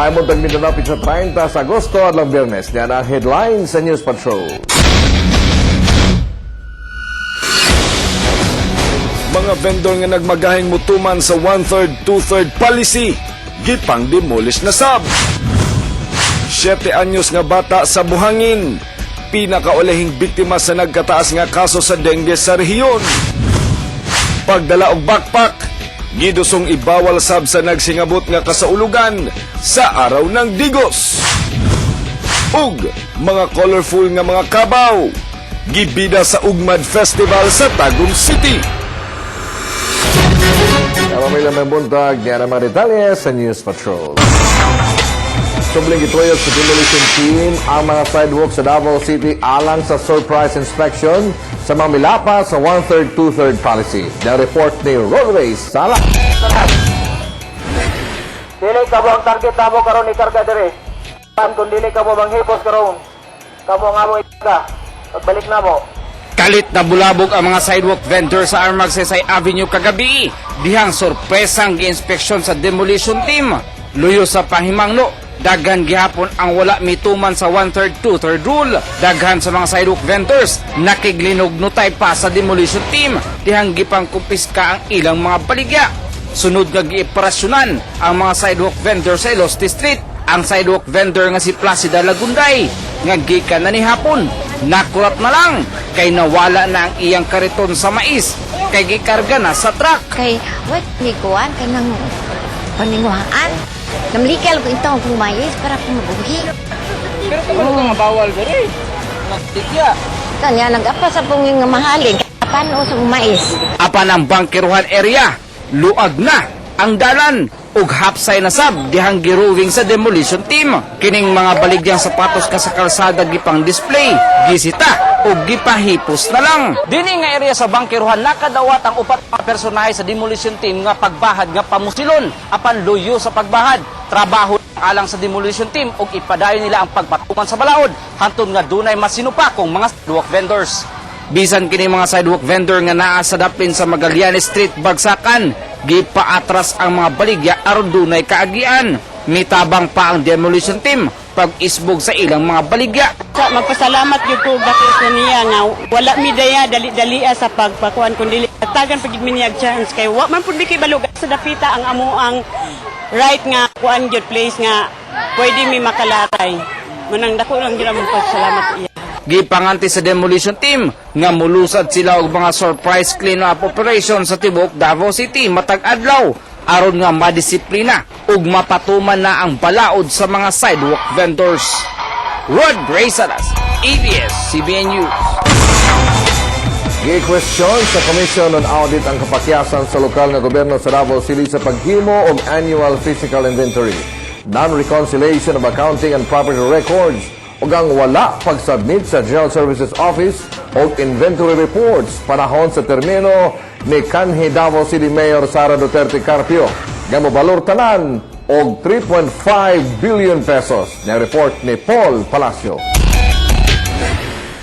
Buntag Mindanao sa 30 sa Agosto at lang Biyernes. Yan ang headlines sa News Patrol. Mga vendor nga nagmagahing mutuman sa 1/3, 2/3 policy, gipang demolish na sab. 7 anyos nga bata sa buhangin, pinakaulahing biktima sa nagkataas nga kaso sa dengue sa rehiyon. Pagdala og backpack, gidusong ibawal sab sa nagsingabot nga kasaulugan sa araw ng Digos. Ug mga colorful nga mga kabaw, gibida sa Ugmad Festival sa Tagum City. Pamilya may buntag, yan ang mga detalye sa News Patrol. Subling gitoyot sa demolition team ang mga sidewalk sa Davao City alang sa surprise inspection sa mga milapa sa 1/3, 2/3 policy. The report ni Roadways Sala. Dili ka mo ang target mo karon ikarga dire. Kung dili ka mo manghipos karon, kamo nga mo ikarga. Pagbalik na mo. Kalit na bulabog ang mga sidewalk vendor sa Armagsesay Avenue kagabi. Dihang sorpresang gi-inspeksyon sa demolition team. Luyo sa pahimangno, daghan gihapon ang wala mituman sa 1/3, 2/3 rule. Daghan sa mga sidewalk vendors nakiglinog notay pa sa demolition team. Dihang gipang kumpiska ang ilang mga baligya. Sunod nga gi-operasyonan ang mga sidewalk vendor sa Iloste Street. Ang sidewalk vendor nga si Placida Lagunday nga gikan na ni hapon. Nakurat na lang kay nawala na ang iyang kariton sa mais kay gikarga na sa truck. Kay what nikuan kay nang paninguhaan. Namlikal ko ito kung mais para kumabuhi. Pero kung nga bawal diri. Nagtigya. Kanya nag-apa sa pungin nga mahalin. Paano sa mais? Apan ang bangkiruhan area, luag na ang dalan ug hapsay na sab dihang giruwing sa demolition team. Kining mga baligyang sapatos ka sa kalsada gipang display, gisita ug gipahipos na lang. Dini nga area sa bangkiruhan nakadawat ang upat mga personahe sa demolition team nga pagbahad nga pamusilon apan luyo sa pagbahad. Trabaho alang sa demolition team ug ipadayon nila ang pagpatuman sa balaod hantod nga dunay masinupakong mga sidewalk vendors. Bisan kini mga sidewalk vendor nga naa sa daplin sa Magallanes Street, Bagsakan, gipaatras ang mga baligya aron dunay kaagian. Mitabang pa ang demolition team pag-isbog sa ilang mga baligya. Magpasalamat gyud ko bakit sa niya nga wala mi daya dali-dalia sa pagpakuan kundi tagan pagid mi niyag chance kay wa man pud mi kay balog sa dapita ang amo ang right nga kuan gyud place nga pwede mi makalatay. Manang dako lang gyud ang pasalamat iya. Gipanganti sa demolition team nga mulusad sila og mga surprise clean-up operation sa tibok Davao City matag adlaw aron nga madisiplina ug mapatuman na ang balaod sa mga sidewalk vendors. Rod Bracelas, ABS-CBN News. Gi-question sa Commission on Audit ang kapakyasan sa lokal na gobyerno sa Davao City sa paghimo og annual physical inventory, non-reconciliation of accounting and property records, ug ang wala pag-submit sa General Services Office og inventory reports panahon sa termino ni kanhi Davao City Mayor Sara Duterte Carpio nga mobalor tanan og 3.5 billion pesos. Na report ni Paul Palacio.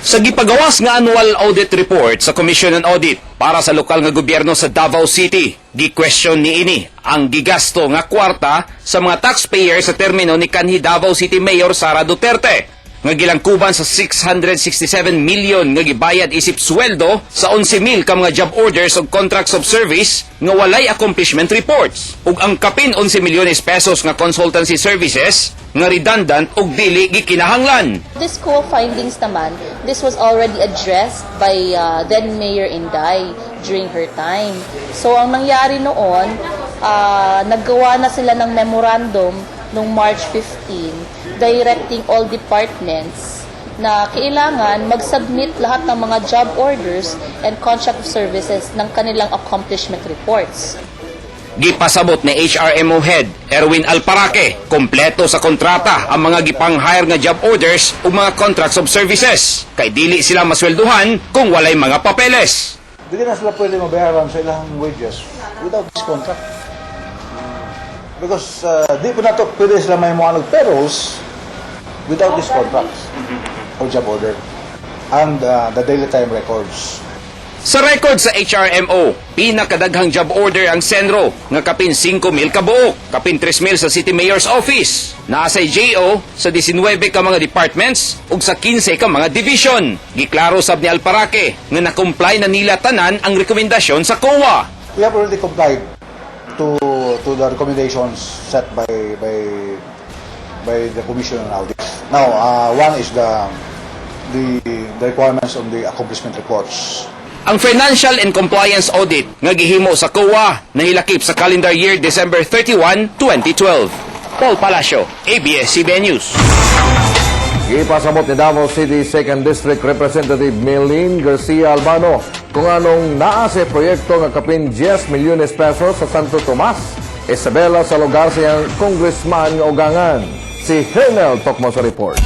Sa gipagawas nga annual audit report sa Commission on Audit para sa lokal nga gobyerno sa Davao City, gi-question niini ang gigasto nga kwarta sa mga taxpayer sa termino ni kanhi Davao City Mayor Sara Duterte nga gilangkuban sa 667 million nga gibayad isip sweldo sa 11,000 ka mga job orders o contracts of service nga walay accomplishment reports ug ang kapin 11 milyones pesos nga consultancy services nga redundant ug dili gikinahanglan. This co-findings naman, this was already addressed by then Mayor Inday during her time. So ang nangyari noon, naggawa na sila ng memorandum noong March 15 directing all departments na kailangan mag-submit lahat ng mga job orders and contract of services ng kanilang accomplishment reports. Gipasabot ni HRMO Head Erwin Alparaque, kompleto sa kontrata ang mga gipang-hire nga job orders o mga contracts of services. Kay dili sila maswelduhan kung walay mga papeles. Dili na sila pwede mabayaran sa ilang wages without this contract. Because di po na to pwede sila may mga payrolls without these contracts or job order and the daily time records. Sa record sa HRMO, pinakadaghang job order ang Senro nga kapin 5,000 kabuok, kapin 3,000 sa City Mayor's Office. Nasa JO sa 19 ka mga departments ug sa 15 ka mga division. Giklaro sab ni Alparaque nga na-comply na nila tanan ang rekomendasyon sa COA. We have already complied to the recommendations set by the Commission on Audits. Now, one is the requirements on the accomplishment reports. Ang Financial and Compliance Audit nga gihimo sa COA nahilakip sa calendar year December 31, 2012. Paul Palacio, ABS-CBN News. Ipasamot ni Davao City 2nd District Representative Melin Garcia Albano kung anong naase proyekto nga kapin 10 milyones pesos sa Santo Tomas, Isabela sa lugar sa iyang congressman nga ugangan. Si Hernel Tokmo sa report.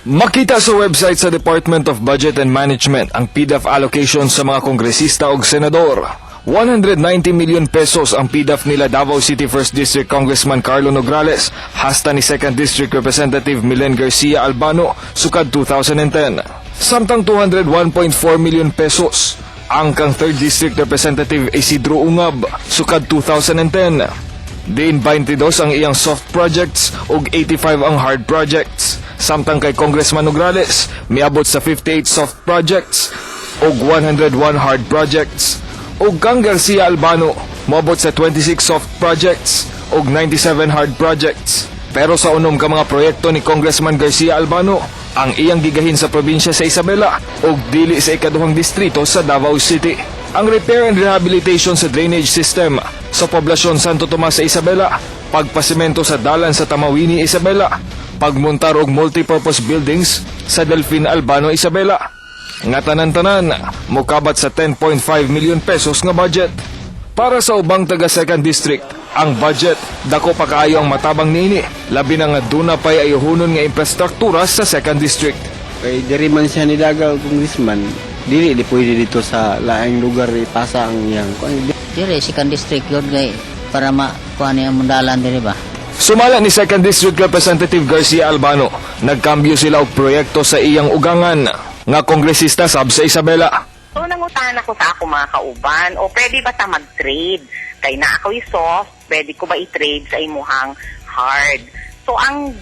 Makita sa website sa Department of Budget and Management ang PDAF allocation sa mga kongresista o senador. 190 million pesos ang PDAF nila Davao City 1st District Congressman Carlo Nograles, hasta ni 2nd District Representative Milen Garcia Albano, sukad 2010. Samtang 201.4 million pesos ang kang 3rd District Representative Isidro Ungab, sukad 2010. Din 22 ang iyang soft projects ug 85 ang hard projects. Samtang kay Congressman Nograles, miabot sa 58 soft projects ug 101 hard projects. Ug kang Garcia Albano, moabot sa 26 soft projects ug 97 hard projects. Pero sa unom ka mga proyekto ni Congressman Garcia Albano, ang iyang gigahin sa probinsya sa Isabela ug dili sa ikaduhang distrito sa Davao City. Ang repair and rehabilitation sa drainage system sa poblasyon Santo Tomas sa Isabela, pagpasimento sa dalan sa Tamawini, Isabela, pagmontar og multipurpose buildings sa Delfin Albano, Isabela. Nga tanan-tanan, mukabat sa 10.5 million pesos nga budget. Para sa ubang taga 2nd District, ang budget, dako pa kaayo ang matabang niini, labi na nga duna pa'y ayuhunon nga infrastruktura sa 2nd District. Kay diri man siya nidaga congressman, dili di pwede dito sa laing lugar ipasa ang iyang Diri 2nd District yun gay para makuha niya mundalan diri ba. Sumala ni 2nd District Representative Garcia Albano, nagkambyo sila og proyekto sa iyang ugangan nga kongresista sab sa Isabela. So nangutan ako sa ako mga kauban, o pwede ba ta mag-trade? Kay na ako soft, pwede ko ba i-trade sa imuhang hard? So ang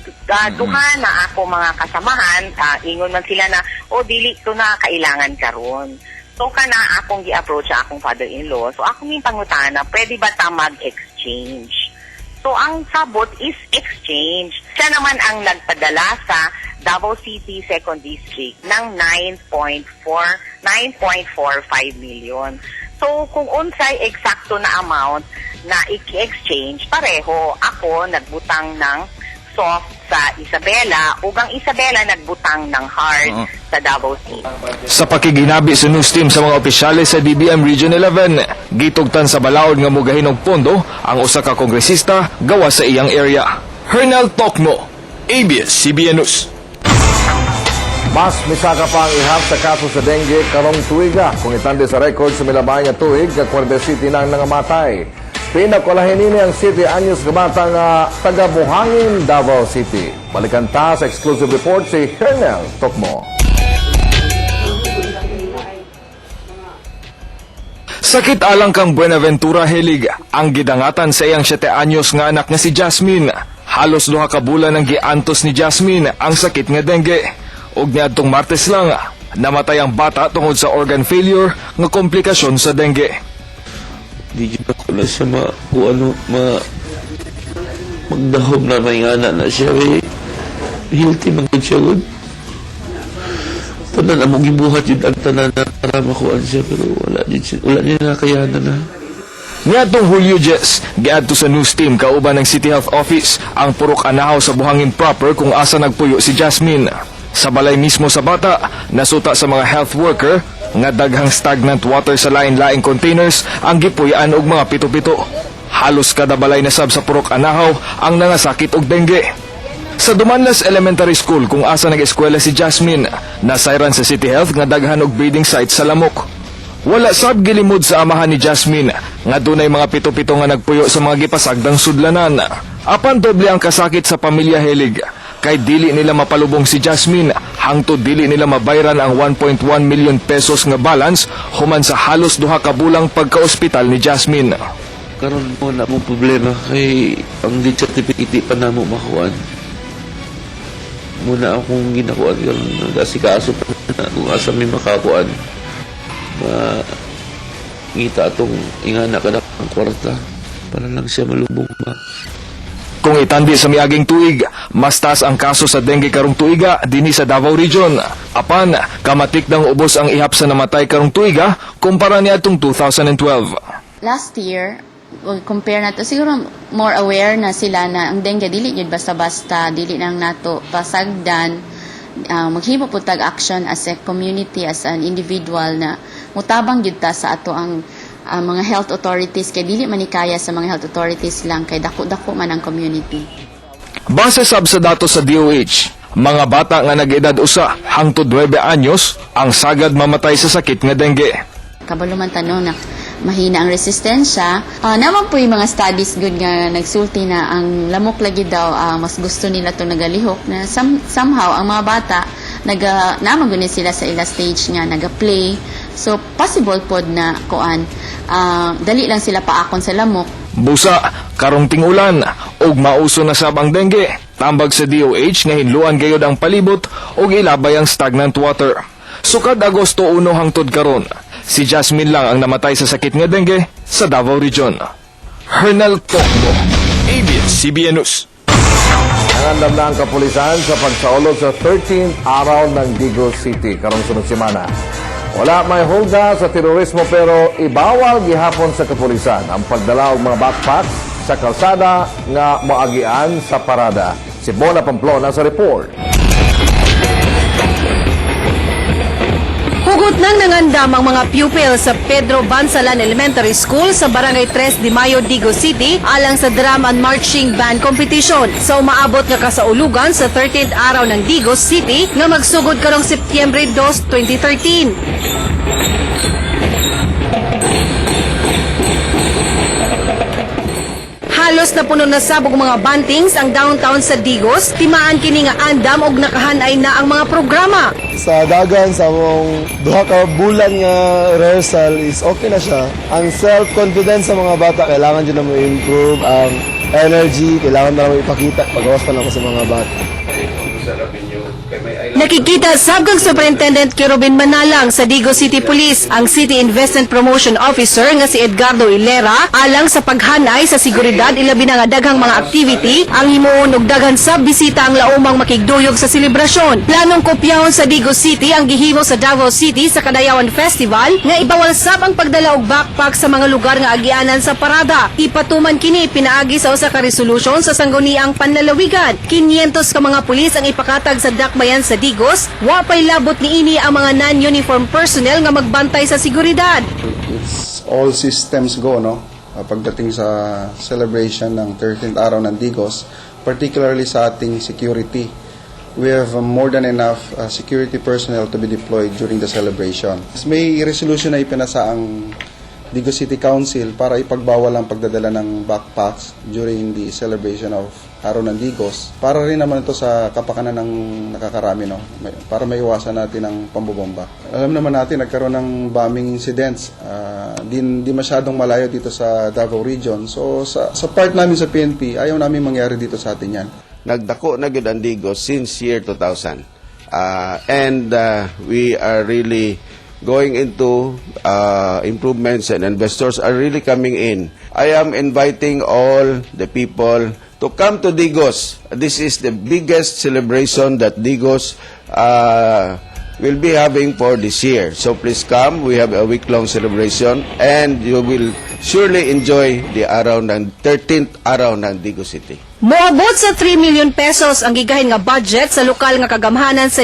duha na ako mga kasamahan, ingon man sila na, o dili to na kailangan karon. So kana akong gi-approach sa akong father-in-law, so ako may pangutana, pwede ba ta mag-exchange? So ang sabot is exchange. Siya naman ang nagpadala sa Davao City 2nd District ng 9.45 million. So kung unsay eksakto na amount na i-exchange, pareho ako nagbutang ng soft sa Isabela ug ang Isabela nagbutang ng hard sa Davao City. Sa pakiginabi sa news team sa mga opisyales sa DBM Region 11, gitugtan sa balaod nga mugahin og pondo ang usa ka kongresista gawa sa iyang area. Hernel Tokmo, ABS-CBN News. Mas misaka pa ang ihap sa kaso sa dengue karong tuiga kung itande sa record sa milabay nga tuig nga Cuerda City nang nangamatay. Pinakulahin nini ang City Anyos Gabata nga taga-Buhangin, Davao City. Balikan ta sa exclusive report si Hernel Tokmo. Sakit alang kang Buenaventura Helig ang gidangatan sa iyang 7 anyos nga anak nga si Jasmine. Halos 2 ka bulan ang giantos ni Jasmine ang sakit nga dengue. Ug niadtong Martes lang, namatay ang bata tungod sa organ failure nga komplikasyon sa dengue. Di ko na siya magdahom na may anak na siya. Healthy man siya. Tanan na mong gibuhat yun ang tanan na para makuhaan siya, pero wala niya nakayanan na. Niadtong Hulyo 10, giadto sa news team kauban ng City Health Office ang purok anahaw sa Buhangin proper kung asa nagpuyo si Jasmine. Sa balay mismo sa bata, nasuta sa mga health worker nga daghang stagnant water sa lain-laing containers ang gipuy-an og mga pito-pito. Halos kada balay na sab sa purok anahaw ang nangasakit og dengue. Sa Dumanlas Elementary School kung asa nag-eskwela si Jasmine, nasayran sa City Health nga daghan og breeding site sa lamok. Wala sab gilimod sa amahan ni Jasmine nga dunay mga pito-pito nga nagpuyo sa mga gipasagdang sudlanan. Apan doble ang kasakit sa pamilya Helig kay dili nila mapalubong si Jasmine hangtod dili nila mabayran ang 1.1 million pesos nga balance human sa halos 2 ka bulang pagka-ospital ni Jasmine. Karon mo na mong problema kay ang death certificate pa na mo makuhaan. Muna akong ginakuan karon nag-asikaso pa na kung asa may makakuan. Ngita atong ingana ka na ang kwarta para lang siya malubong ba. Kung itandi sa miaging tuig, mas taas ang kaso sa dengue karong tuiga dinhi sa Davao Region. Apan, kamatik ng ubos ang ihap sa namatay karong tuiga kumpara niadtong 2012. Last year, compare nato siguro more aware na sila na ang dengue dili gyud basta-basta, dili nang nato pasagdan. Maghimo pud tag action as a community, as an individual na mutabang gyud ta sa ato ang mga health authorities kay dili manikaya sa mga health authorities lang kay dako-dako man ang community. Base sab sa datos sa DOH, mga bata nga nag-edad usa hangtod 9 anyos ang sagad mamatay sa sakit nga dengue. Kabalo man tanong na mahina ang resistensya. Naman po yung mga studies good nga nagsulti na ang lamok lagi daw mas gusto nila to nagalihok na somehow ang mga bata naman guni sila sa ila stage nga naga-play. So possible pod na kuan dali lang sila paakon sa lamok. Busa, karong tingulan, ug mauso na sab ang dengue. Tambag sa DOH nga hinluan gayud ang palibot ug ilabay ang stagnant water. Sukad Agosto 1 hangtod karon, si Jasmine lang ang namatay sa sakit nga dengue sa Davao Region. Hernel Tokbo, ABS-CBN News. Nangandam na ang kapulisan sa pagsaulog sa 13th araw ng Digos City karong sunod semana. Wala may holda sa terorismo pero ibawal gihapon sa kapulisan ang pagdala og mga backpacks sa kalsada nga moagian sa parada. Si Bona Pamplona sa report. Hugot nang nangandam ang mga pupil sa Pedro Bansalan Elementary School sa Barangay 3 de Mayo, Digos City alang sa Drum and Marching Band Competition sa umaabot nga kasaulugan sa 13th araw ng Digos City nga magsugod karong Setyembre 2, 2013. Halos na puno na sabog mga bantings ang downtown sa Digos, timaan kini nga andam og nakahanay na ang mga programa. Sa dagan sa mong 2 ka bulan nga rehearsal is okay na siya. Ang self-confidence sa mga bata kailangan din na mo improve, ang energy kailangan na mo ipakita pagawas pa lang ko sa mga bata. Nakikita sabgang Superintendent Kerubin Manalang sa Digos City Police ang City Investment Promotion Officer nga si Edgardo Ilera alang sa paghanay sa seguridad ilabi na nga daghang mga activity ang himuon og daghan sab bisita ang laumang makigduyog sa selebrasyon. Planong kopyahon sa Digos City ang gihimo sa Davao City sa Kadayawan Festival nga ibawal sab ang pagdala og backpack sa mga lugar nga agianan sa parada. Ipatuman kini pinaagi sa usa ka resolution sa sangguniang panlalawigan. 500 ka mga pulis ang ipakatag sa dakbayan sa Digos, wapay labot niini ang mga non-uniform personnel nga magbantay sa seguridad. It's all systems go, no? Pagdating sa celebration ng 13th araw ng Digos, particularly sa ating security. We have more than enough security personnel to be deployed during the celebration. May resolution na ipinasa ang Digos City Council para ipagbawal ang pagdadala ng backpacks during the celebration of Araw ng Digos. Para rin naman ito sa kapakanan ng nakakarami, no? Para maiwasan natin ang pambobomba. Alam naman natin, nagkaroon ng bombing incidents. Di masyadong malayo dito sa Davao Region. So sa part namin sa PNP, ayaw namin mangyari dito sa atin yan. Nagdako na gyud ang Digos since year 2000. And we are really going into improvements and investors are really coming in. I am inviting all the people to come to Digos. This is the biggest celebration that Digos will be having for this year. So please come. We have a week-long celebration and you will surely enjoy the 13th araw ng Digos City. Moabot sa 3 million pesos ang gigahin nga budget sa lokal nga kagamhanan sa